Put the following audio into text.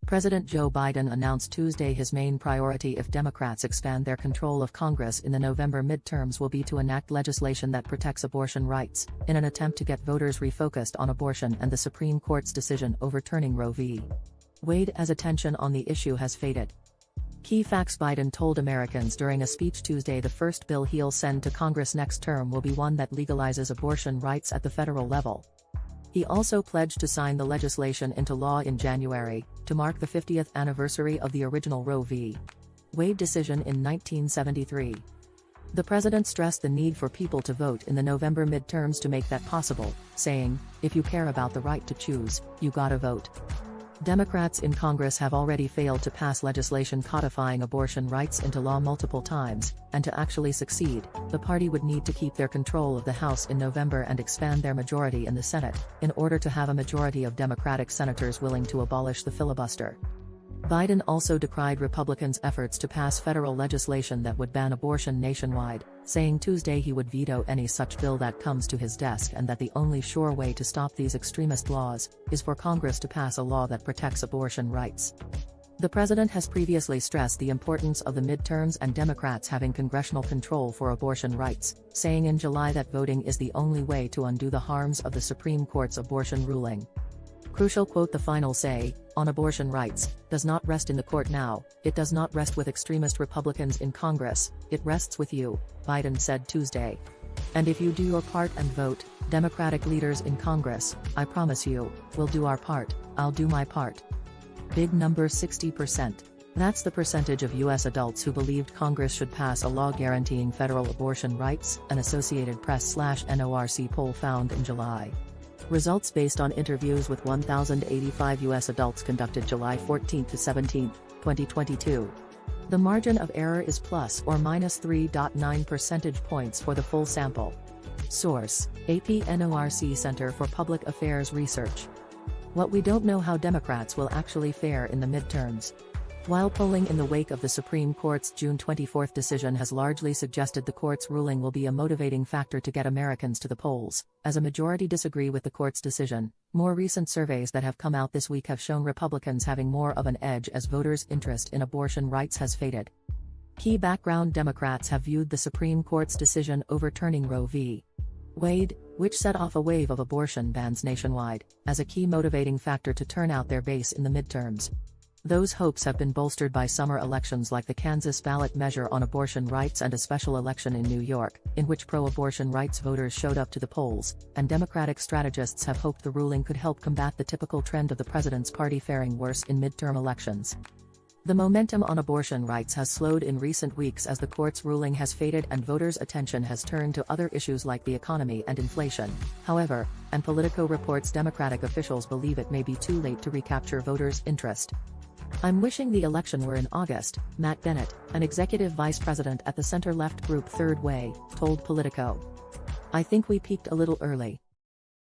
President Joe Biden announced Tuesday his main priority if Democrats expand their control of Congress in the November midterms will be to enact legislation that protects abortion rights, in an attempt to get voters refocused on abortion and the Supreme Court's decision overturning Roe v. Wade as attention on the issue has faded. Key facts: Biden told Americans during a speech Tuesday the first bill he'll send to Congress next term will be one that legalizes abortion rights at the federal level. He also pledged to sign the legislation into law in January, to mark the 50th anniversary of the original Roe v. Wade decision in 1973. The president stressed the need for people to vote in the November midterms to make that possible, saying, "If you care about the right to choose, you gotta vote." Democrats in Congress have already failed to pass legislation codifying abortion rights into law multiple times, and to actually succeed, the party would need to keep their control of the House in November and expand their majority in the Senate, in order to have a majority of Democratic senators willing to abolish the filibuster. Biden also decried Republicans' efforts to pass federal legislation that would ban abortion nationwide, saying Tuesday he would veto any such bill that comes to his desk and that the only sure way to stop these extremist laws is for Congress to pass a law that protects abortion rights. The president has previously stressed the importance of the midterms and Democrats having congressional control for abortion rights, saying in July that voting is the only way to undo the harms of the Supreme Court's abortion ruling. Crucial quote: "The final say, on abortion rights, does not rest in the court now, it does not rest with extremist Republicans in Congress, it rests with you," Biden said Tuesday. "And if you do your part and vote, Democratic leaders in Congress, I promise you, we'll do our part, I'll do my part." Big number: 60%. That's the percentage of U.S. adults who believed Congress should pass a law guaranteeing federal abortion rights, an Associated Press/NORC poll found in July. Results based on interviews with 1,085 U.S. adults conducted July 14 to 17, 2022. The margin of error is plus or minus 3.9 percentage points for the full sample. Source: AP/NORC Center for Public Affairs Research. What we don't know: how Democrats will actually fare in the midterms. While polling in the wake of the Supreme Court's June 24 decision has largely suggested the court's ruling will be a motivating factor to get Americans to the polls, as a majority disagree with the court's decision, more recent surveys that have come out this week have shown Republicans having more of an edge as voters' interest in abortion rights has faded. Key background: Democrats have viewed the Supreme Court's decision overturning Roe v. Wade, which set off a wave of abortion bans nationwide, as a key motivating factor to turn out their base in the midterms. Those hopes have been bolstered by summer elections like the Kansas ballot measure on abortion rights and a special election in New York, in which pro-abortion rights voters showed up to the polls, and Democratic strategists have hoped the ruling could help combat the typical trend of the president's party faring worse in midterm elections. The momentum on abortion rights has slowed in recent weeks as the court's ruling has faded and voters' attention has turned to other issues like the economy and inflation. However, and Politico reports Democratic officials believe it may be too late to recapture voters' interest. "I'm wishing the election were in August," Matt Bennett, an executive vice president at the center-left group Third Way, told Politico. "I think we peaked a little early.